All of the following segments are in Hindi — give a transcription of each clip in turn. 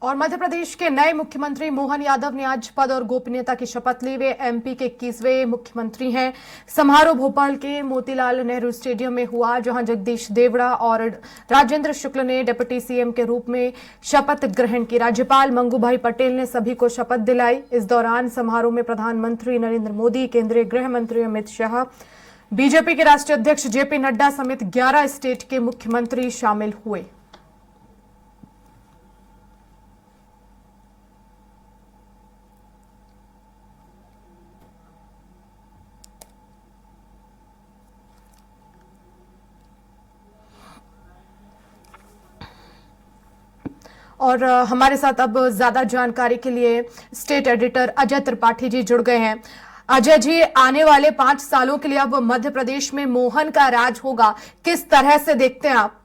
और मध्य प्रदेश के नए मुख्यमंत्री मोहन यादव ने आज पद और गोपनीयता की शपथ ली। वे एमपी के 21वें मुख्यमंत्री हैं। समारोह भोपाल के मोतीलाल नेहरू स्टेडियम में हुआ, जहां जगदीश देवड़ा और राजेंद्र शुक्ल ने डिप्टी सीएम के रूप में शपथ ग्रहण की। राज्यपाल मंगूभाई पटेल ने सभी को शपथ दिलाई। इस दौरान समारोह में प्रधानमंत्री नरेंद्र मोदी, केंद्रीय गृह मंत्री अमित शाह, बीजेपी के राष्ट्रीय अध्यक्ष जेपी नड्डा समेत 11 स्टेट के मुख्यमंत्री शामिल हुए। और हमारे साथ अब ज्यादा जानकारी के लिए स्टेट एडिटर अजय त्रिपाठी जी जुड़ गए हैं। अजय जी, आने वाले 5 सालों के लिए अब मध्य प्रदेश में मोहन का राज होगा, किस तरह से देखते हैं आप?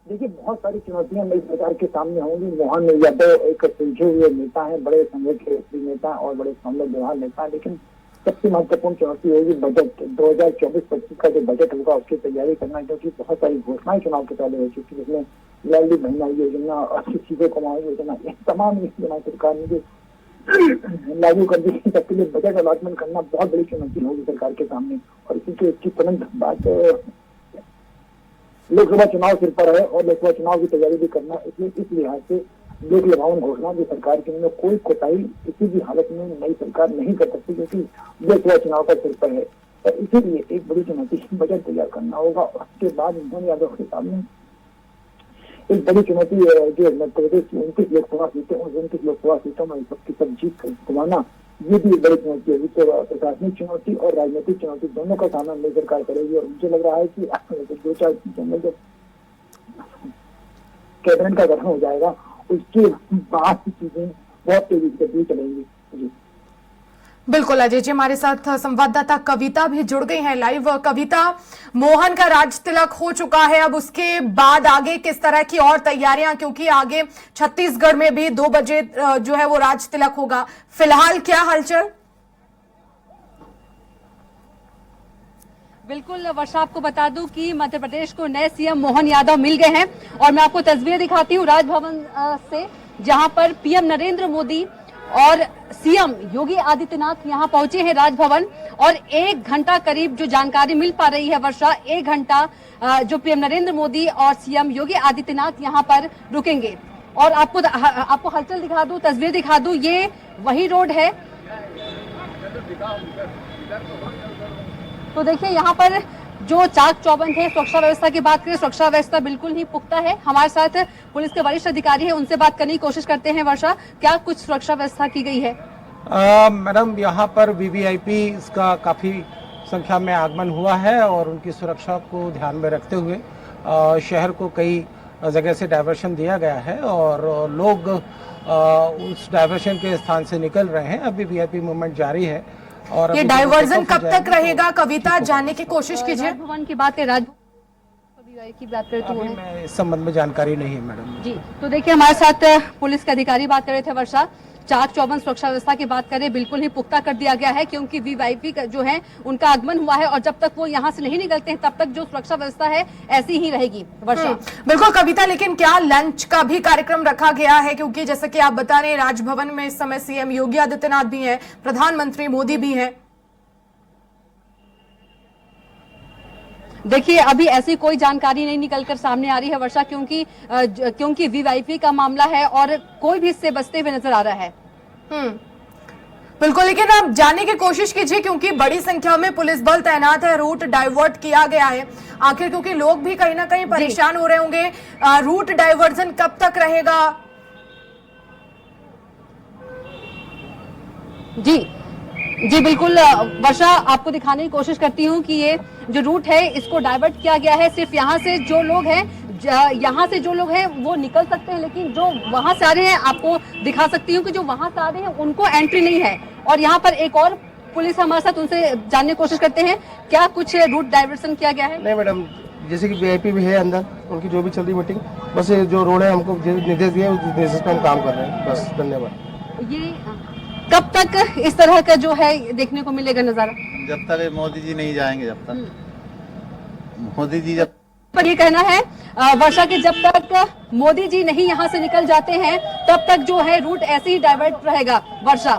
देखिए, बहुत सारी चुनौतियां नई सरकार के सामने होंगी। मोहन यादव एक सुलझे हुए नेता है, बड़े संघ के नेता और बड़े सौम्य व्यवहार नेता, लेकिन सबसे महत्वपूर्ण चुनौती होगी बजट। 2024-25 का जो बजट होगा उसकी तैयारी करना, क्योंकि बहुत सारी घोषणाएं चुनाव के पहले हो चुकी है, जिसमें लाडली बहना योजना और चीजों कमाई योजना, ये तमाम योजना सरकार ने लागू कर दी। सबके लिए बजट अलॉटमेंट करना बहुत बड़ी चुनौती होगी सरकार के सामने। और इसी के इसकी तुरंत बात लोकसभा चुनाव सिर पर है और लोकसभा चुनाव की तैयारी भी करना, इसलिए इस लिहाज से लोक लुभावन घोषणा जो सरकार की में कोई कोताही किसी भी हालत में नई सरकार नहीं कर सकती, क्योंकि लोकसभा चुनाव का सिर पर है। और इसीलिए एक बड़ी चुनौती बजट तैयार करना होगा। उसके बाद मोहन यादव के सामने एक बड़ी चुनौती जो मध्य प्रदेश की 29 लोकसभा सीटें, उन 29 लोकसभा सीटों में सबकी सब जीत दिलाना, ये भी एक बड़ी चुनौती होगी। तो प्रशासनिक चुनौती और राजनीतिक चुनौती दोनों का सामना नई सरकार करेगी। और मुझे लग रहा है कि 2-4 चीजों में जब कैबिनेट का गठन हो जाएगा, उसके बाद की चीजें बहुत तेजी से चलेंगी। जी बिल्कुल अजय जी, हमारे साथ संवाददाता कविता भी जुड़ गई हैं लाइव। कविता, मोहन का राज तिलक हो चुका है, अब उसके बाद आगे किस तरह की और तैयारियां, क्योंकि आगे छत्तीसगढ़ में भी 2 बजे जो है वो राज तिलक होगा, फिलहाल क्या हलचल? बिल्कुल वर्षा, आपको बता दूं कि मध्य प्रदेश को नए सीएम मोहन यादव मिल गए हैं और मैं आपको तस्वीर दिखाती हूं राजभवन से, जहां पर पीएम नरेंद्र मोदी और सीएम योगी आदित्यनाथ यहां पहुंचे हैं राजभवन। और 1 घंटा करीब जो जानकारी मिल पा रही है वर्षा, 1 घंटा जो पीएम नरेंद्र मोदी और सीएम योगी आदित्यनाथ यहां पर रुकेंगे। और आपको हलचल दिखा दूं, तस्वीर दिखा दूं, ये वही रोड है। तो देखिए यहाँ पर जो चाक चौबंद है, सुरक्षा व्यवस्था की बात करें, सुरक्षा व्यवस्था बिल्कुल ही पुख्ता है। हमारे साथ पुलिस के वरिष्ठ अधिकारी हैं, उनसे बात करने की कोशिश करते हैं। वर्षा, क्या कुछ सुरक्षा व्यवस्था की गई है? मैडम, यहाँ पर वीवीआईपी का काफी संख्या में आगमन हुआ है और उनकी सुरक्षा को ध्यान में रखते हुए शहर को कई जगह से डायवर्शन दिया गया है और लोग उस डायवर्शन के स्थान से निकल रहे हैं। अभी वीआईपी मूवमेंट जारी है। और ये डाइवर्जन कब तक रहेगा कविता, जानने की कोशिश कीजिए। राजभवन की बात है, राजभवन की बात करें तो मैं इस संबंध में जानकारी नहीं है मैडम जी। तो देखिए हमारे साथ पुलिस के अधिकारी बात कर रहे थे वर्षा। चाक चौबंद सुरक्षा व्यवस्था की बात करें, बिल्कुल ही पुख्ता कर दिया गया है, क्योंकि वीवीआईपी जो है उनका आगमन हुआ है और जब तक वो यहाँ से नहीं निकलते हैं तब तक जो सुरक्षा व्यवस्था है ऐसी ही रहेगी। वर्षा, बिल्कुल कविता, लेकिन क्या लंच का भी कार्यक्रम रखा गया है? क्योंकि जैसे कि आप बता रहे हैं, राजभवन में इस समय सीएम योगी आदित्यनाथ भी हैं, प्रधानमंत्री मोदी भी हैं। देखिए अभी ऐसी कोई जानकारी नहीं निकलकर सामने आ रही है वर्षा, क्योंकि वीवीआईपी का मामला है और कोई भी इससे बचते हुए नजर आ रहा है। बिल्कुल, लेकिन आप जानने की कोशिश कीजिए, क्योंकि बड़ी संख्या में पुलिस बल तैनात है, रूट डाइवर्ट किया गया है आखिर, क्योंकि लोग भी कहीं ना कहीं परेशान हो रहे होंगे। रूट डाइवर्जन कब तक रहेगा? जी बिल्कुल वर्षा, आपको दिखाने की कोशिश करती हूँ कि ये जो रूट है इसको डाइवर्ट किया गया है। सिर्फ यहाँ से जो लोग हैं वो निकल सकते हैं, लेकिन जो वहां से आ रहे हैं, आपको दिखा सकती हूँ कि जो वहां से आ रहे हैं उनको एंट्री नहीं है। और यहाँ पर एक और पुलिस हमारे साथ, उनसे जानने की कोशिश करते हैं क्या कुछ रूट डाइवर्सन किया गया है। नहीं मैडम, जैसे कि वीआईपी भी है अंदर, उनकी जो भी चल रही मीटिंग, बस जो रोड है हमको निर्देश दिए, उस निर्देश पर हम काम कर रहे हैं। बस धन्यवाद। ये कब तक इस तरह का जो है देखने को मिलेगा नजारा? जब तक मोदी जी नहीं जाएंगे, जब तक मोदी जी जब पर ये कहना है वर्षा कि जब तक मोदी जी नहीं यहाँ से निकल जाते हैं तब तक जो है रूट ऐसे ही डाइवर्ट रहेगा। वर्षा,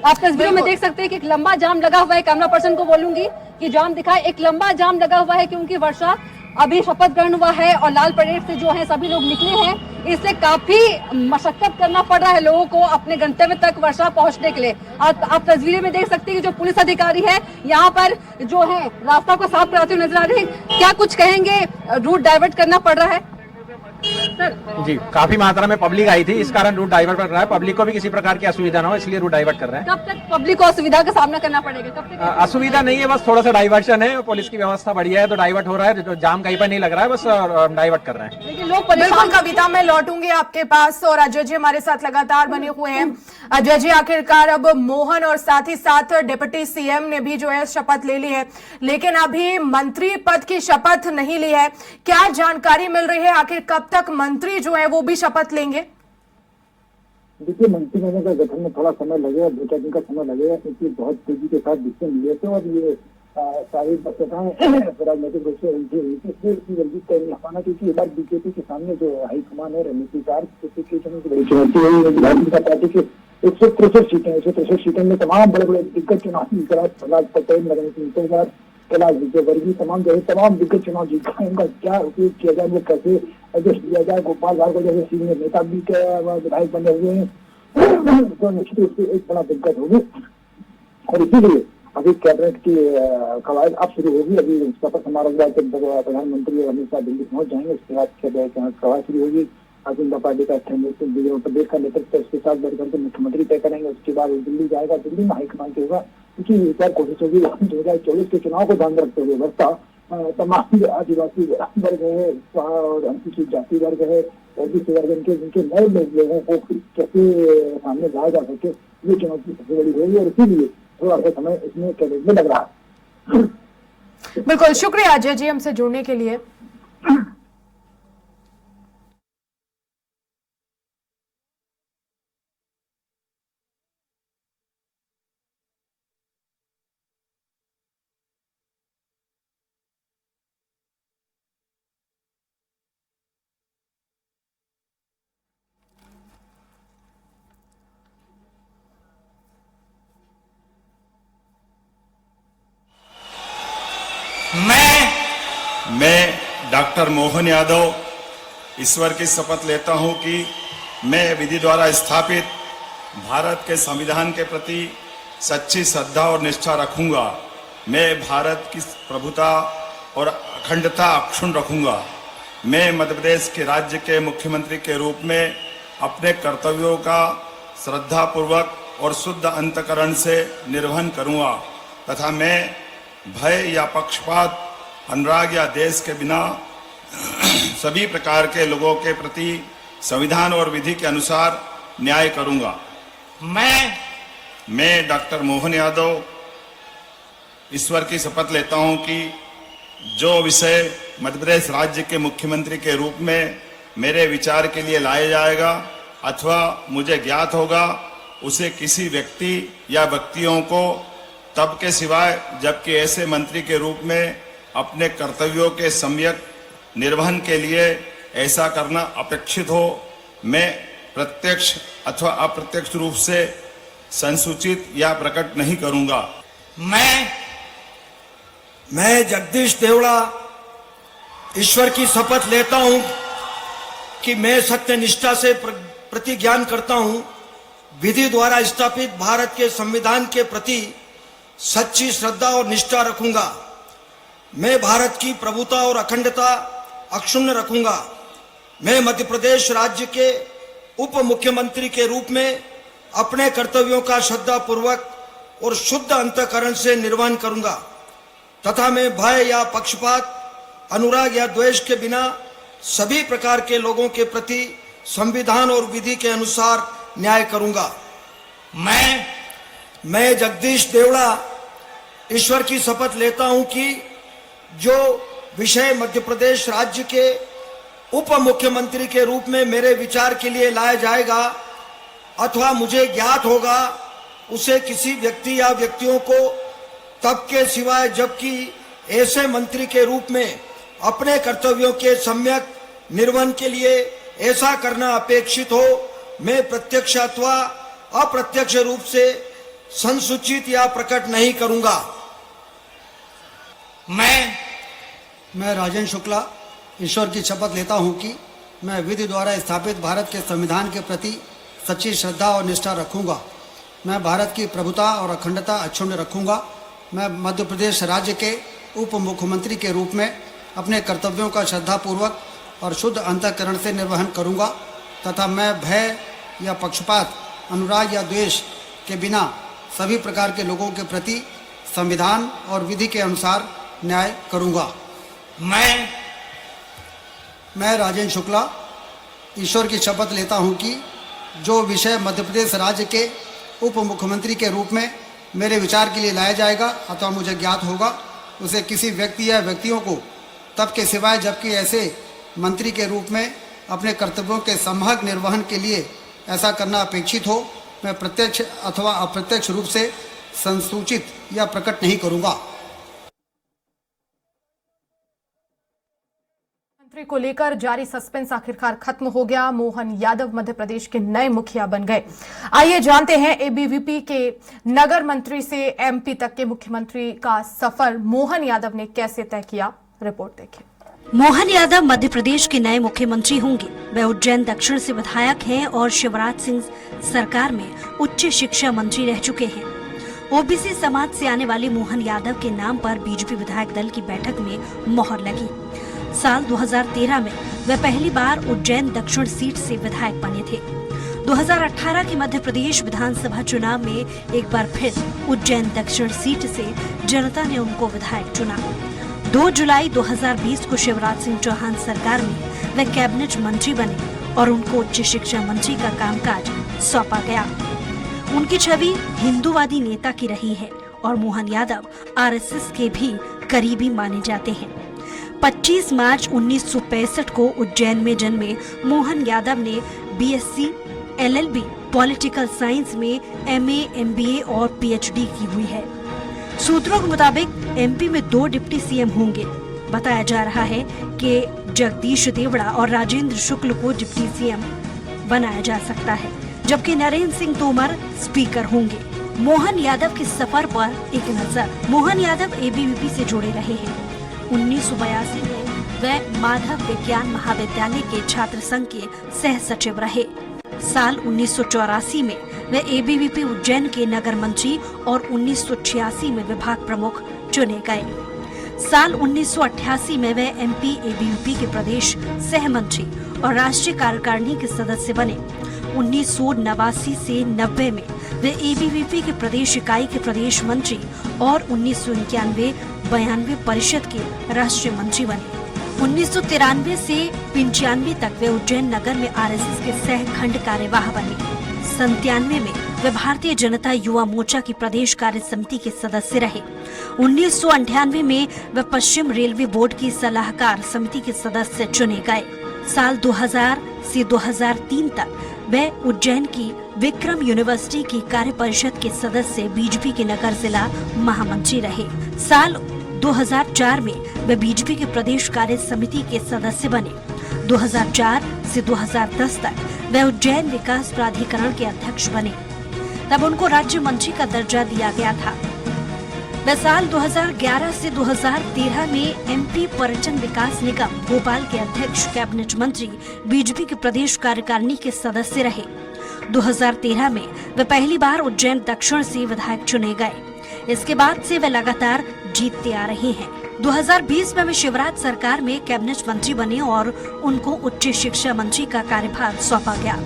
आप तस्वीरों में देख सकते हैं कि एक लंबा जाम लगा हुआ है। कैमरा पर्सन को बोलूंगी कि जाम दिखाए। एक लंबा जाम लगा हुआ है क्योंकि वर्षा अभी शपथ ग्रहण हुआ है और लाल परेड से जो है सभी लोग निकले हैं, इससे काफी मशक्कत करना पड़ रहा है लोगों को अपने गंतव्य तक वर्षा पहुंचने के लिए। आप तस्वीरें में देख सकते हैं कि जो पुलिस अधिकारी है यहाँ पर जो है रास्ता को साफ कराते हुए नजर आ रहे हैं। क्या कुछ कहेंगे, रूट डाइवर्ट करना पड़ रहा है सर? जी, काफी मात्रा में पब्लिक आई थी, इस कारण रूट डाइवर्ट कर रहा है। पब्लिक को भी किसी प्रकार की असुविधा ना हो इसलिए रूट डाइवर्ट कर रहे हैं। कब तक पब्लिक को असुविधा का सामना करना पड़ेगा? कब तक? असुविधा नहीं है, बस थोड़ा सा डाइवर्शन है। पुलिस की व्यवस्था बढ़िया है तो डाइवर्ट हो रहा है, तो जाम कहीं पर नहीं लग रहा है, बस डाइवर्ट कर रहे हैं। लेकिन लोग बिल्कुल परेशान। कविता, मैं लौटूंगी आपके पास और अजय जी हमारे साथ लगातार बने हुए हैं। अजय जी, आखिरकार अब मोहन और साथ ही साथ डिप्टी सीएम ने भी जो है शपथ ले ली है, लेकिन अभी मंत्री पद की शपथ नहीं ली है। क्या जानकारी मिल रही है, आखिर कब तक मंत्री जो है वो भी शपथ लेंगे? देखिए, मंत्रिमंडल का गठन में थोड़ा समय लगेगा, 2-4 दिन का समय लगेगा, क्योंकि बहुत तेजी के साथ डिसीजन लिए थे और ये सारी बसताएं राजनीतिक रूप से उलझी हुई थी, इसलिए इतनी जल्दी तय नहीं हो पाना, क्योंकि एक बार बीजेपी के सामने जो हाईकमान है रणनीतिकार, की बड़ी चुनौती है भारतीय जनता पार्टी की 163 सीटें में तमाम बड़े बड़े दिग्गज चुनाव प्रहलाद पटेल, नरेंद्र सिंह तोमर, कैलाश विजयवर्गीय, तमाम दिग्गज चुनाव जीत का इनका क्या उपयोग किया जाए, वो कैसे एडजस्ट किया जाए। गोपाल भार्गव जैसे सीनियर नेता भी विधायक बने हुए हैं, तो निश्चित रूप से एक बड़ा दिक्कत होगी और इसीलिए अभी कैबिनेट की कवायद अब शुरू होगी। अभी शपथ समारोह के बाद प्रधानमंत्री और अमित शाह दिल्ली पहुंच जाएंगे, उसके बाद कवायद शुरू होगी। भारतीय जनता पार्टी का प्रदेश का नेतृत्व उसके साथ बैठकर के मुख्यमंत्री तय करेंगे, उसके बाद दिल्ली जाएगा, दिल्ली में हाईकमान के होगा, क्योंकि इस बार कोशिश होगी 2024 के चुनाव को ध्यान रखते हुए व्यवस्था तमाम आदिवासी वर्ग है और अनुसूचित जाति वर्ग है, ओबीसी वर्ग, जिनके नए लोगों को कैसे सामने लाया जा सके, ये चुनौती सबसे बड़ी होगी और इसीलिए थोड़ा सा समय इसमें कैबिनेट में लग रहा है। बिल्कुल, शुक्रिया अजय जी हमसे जुड़ने के लिए। मैं डॉक्टर मोहन यादव ईश्वर की शपथ लेता हूं कि मैं विधि द्वारा स्थापित भारत के संविधान के प्रति सच्ची श्रद्धा और निष्ठा रखूंगा। मैं भारत की प्रभुता और अखंडता अक्षुण्ण रखूंगा। मैं मध्य प्रदेश के राज्य के मुख्यमंत्री के रूप में अपने कर्तव्यों का श्रद्धापूर्वक और शुद्ध अंतःकरण से निर्वहन करूंगा तथा मैं भय या पक्षपात, अनुराग या देश के बिना सभी प्रकार के लोगों के प्रति संविधान और विधि के अनुसार न्याय करूंगा। मैं डॉक्टर मोहन यादव ईश्वर की शपथ लेता हूं कि जो विषय मध्य प्रदेश राज्य के मुख्यमंत्री के रूप में मेरे विचार के लिए लाया जाएगा अथवा मुझे ज्ञात होगा, उसे किसी व्यक्ति या व्यक्तियों को तब के सिवाय जबकि ऐसे मंत्री के रूप में अपने कर्तव्यों के सम्यक निर्वहन के लिए ऐसा करना अपेक्षित हो, मैं प्रत्यक्ष अथवा अप्रत्यक्ष रूप से संसूचित या प्रकट नहीं करूंगा। मैं जगदीश देवड़ा ईश्वर की शपथ लेता हूं कि मैं सत्यनिष्ठा से प्रतिज्ञान करता हूं, विधि द्वारा स्थापित भारत के संविधान के प्रति सच्ची श्रद्धा और निष्ठा रखूंगा। मैं भारत की प्रभुता और अखंडता अक्षुण्ण रखूंगा। मैं मध्य प्रदेश राज्य के उप मुख्यमंत्री के रूप में अपने कर्तव्यों का श्रद्धापूर्वक और शुद्ध अंतःकरण से निर्वहन करूंगा तथा मैं भय या पक्षपात, अनुराग या द्वेष के बिना सभी प्रकार के लोगों के प्रति संविधान और विधि के अनुसार न्याय करूंगा। मैं जगदीश देवड़ा ईश्वर की शपथ लेता हूं कि जो विषय मध्य प्रदेश राज्य के उप मुख्यमंत्री के रूप में मेरे विचार के लिए लाया जाएगा अथवा मुझे ज्ञात होगा, उसे किसी व्यक्ति या व्यक्तियों को तब के सिवाय जबकि ऐसे मंत्री के रूप में अपने कर्तव्यों के सम्यक निर्वहन के लिए ऐसा करना अपेक्षित हो, मैं प्रत्यक्ष अथवा अप्रत्यक्ष रूप से संसूचित या प्रकट नहीं करूंगा। मैं राजेंद्र शुक्ला ईश्वर की शपथ लेता हूं कि मैं विधि द्वारा स्थापित भारत के संविधान के प्रति सच्ची श्रद्धा और निष्ठा रखूंगा। मैं भारत की प्रभुता और अखंडता अक्षुण्ण रखूंगा। मैं मध्य प्रदेश राज्य के उप मुख्यमंत्री के रूप में अपने कर्तव्यों का श्रद्धापूर्वक और शुद्ध अंतःकरण से निर्वहन करूंगा तथा मैं भय या पक्षपात, अनुराग या द्वेष के बिना सभी प्रकार के लोगों के प्रति संविधान और विधि के अनुसार न्याय करूंगा। मैं राजेंद्र शुक्ला ईश्वर की शपथ लेता हूं कि जो विषय मध्य प्रदेश राज्य के उप मुख्यमंत्री के रूप में मेरे विचार के लिए लाया जाएगा अथवा मुझे ज्ञात होगा, उसे किसी व्यक्ति या व्यक्तियों को तब के सिवाय जबकि ऐसे मंत्री के रूप में अपने कर्तव्यों के समग्र निर्वहन के लिए ऐसा करना अपेक्षित हो, मैं प्रत्यक्ष अथवा अप्रत्यक्ष रूप से संसूचित या प्रकट नहीं करूंगा। मंत्री को लेकर जारी सस्पेंस आखिरकार खत्म हो गया। मोहन यादव मध्य प्रदेश के नए मुखिया बन गए। आइए जानते हैं एबीवीपी के नगर मंत्री से एमपी तक के मुख्यमंत्री का सफर मोहन यादव ने कैसे तय किया। रिपोर्ट देखिए। मोहन यादव मध्य प्रदेश के नए मुख्यमंत्री होंगे। वे उज्जैन दक्षिण से विधायक हैं और शिवराज सिंह सरकार में उच्च शिक्षा मंत्री रह चुके हैं। ओबीसी समाज से आने वाले मोहन यादव के नाम पर बीजेपी विधायक दल की बैठक में मोहर लगी। साल 2013 में वे पहली बार उज्जैन दक्षिण सीट से विधायक बने थे। 2018 के मध्य प्रदेश विधानसभा चुनाव में एक बार फिर उज्जैन दक्षिण सीट से जनता ने उनको विधायक चुना। 2 जुलाई 2020 को शिवराज सिंह चौहान सरकार में वे कैबिनेट मंत्री बने और उनको उच्च शिक्षा मंत्री का कामकाज सौंपा गया। उनकी छवि हिंदूवादी नेता की रही है और मोहन यादव आरएसएस के भी करीबी माने जाते हैं। 25 मार्च 1965 को उज्जैन में जन्मे मोहन यादव ने बीएससी, एलएलबी, पॉलिटिकल साइंस में एमए, एमबीए और पीएचडी की हुई है। सूत्रों के मुताबिक एमपी में 2 डिप्टी सीएम होंगे। बताया जा रहा है कि जगदीश देवड़ा और राजेंद्र शुक्ल को डिप्टी सीएम बनाया जा सकता है, जबकि नरेंद्र सिंह तोमर स्पीकर होंगे। मोहन यादव के सफर पर एक नजर। मोहन यादव एबीवीपी से जुड़े रहे हैं। 1982 में वे माधव विज्ञान महाविद्यालय के छात्र संघ के सह सचिव रहे। साल 1984 में वे एबीवीपी उज्जैन के नगर मंत्री और 1986 में विभाग प्रमुख चुने गए। साल 1988 में वे एमपी एबीवीपी के प्रदेश सह मंत्री और राष्ट्रीय कार्यकारिणी के सदस्य बने। 1989 से 90 में वे एबीवीपी के प्रदेश इकाई के प्रदेश मंत्री और 1991-92 परिषद के राष्ट्रीय मंत्री बने। 1993 से 95 तक वे उज्जैन नगर में आरएसएस के सह खंड कार्यवाह बने। 97 में वे भारतीय जनता युवा मोर्चा की प्रदेश कार्य समिति के सदस्य रहे। 1998 में वे पश्चिम रेलवे बोर्ड की सलाहकार समिति के सदस्य चुने गए। साल 2000 से 2003 तक वे उज्जैन की विक्रम यूनिवर्सिटी की कार्य परिषद के सदस्य बीजेपी के नगर जिला महामंत्री रहे। साल 2004 में वे बीजेपी के प्रदेश कार्य समिति के सदस्य बने। 2004 से 2010 तक वे उज्जैन विकास प्राधिकरण के अध्यक्ष बने। तब उनको राज्य मंत्री का दर्जा दिया गया था। वे साल 2011 से 2013 में एमपी पर्यटन विकास निगम भोपाल के अध्यक्ष, कैबिनेट मंत्री, बीजेपी के प्रदेश कार्यकारिणी के सदस्य रहे। 2013 में वे पहली बार उज्जैन दक्षिण से विधायक चुने गए। इसके बाद से वे लगातार जीतते आ रहे हैं। 2020 में वे शिवराज सरकार में कैबिनेट मंत्री बने और उनको उच्च शिक्षा मंत्री का कार्यभार सौंपा गया।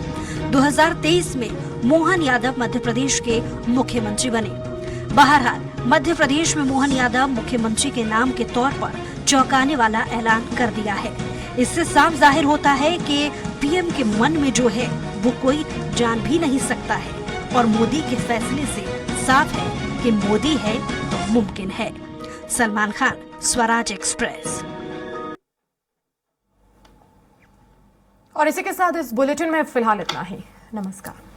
2023 में मोहन यादव मध्य प्रदेश के मुख्यमंत्री बने। बहरहाल मध्य प्रदेश में मोहन यादव मुख्यमंत्री के नाम के तौर पर चौंकाने वाला ऐलान कर दिया है। इससे साफ जाहिर होता है कि पीएम के मन में जो है वो कोई जान भी नहीं सकता है और मोदी के फैसले से साफ है कि मोदी है तो मुमकिन है। सलमान खान, स्वराज एक्सप्रेस। और इसी के साथ इस बुलेटिन में फिलहाल इतना ही। नमस्कार।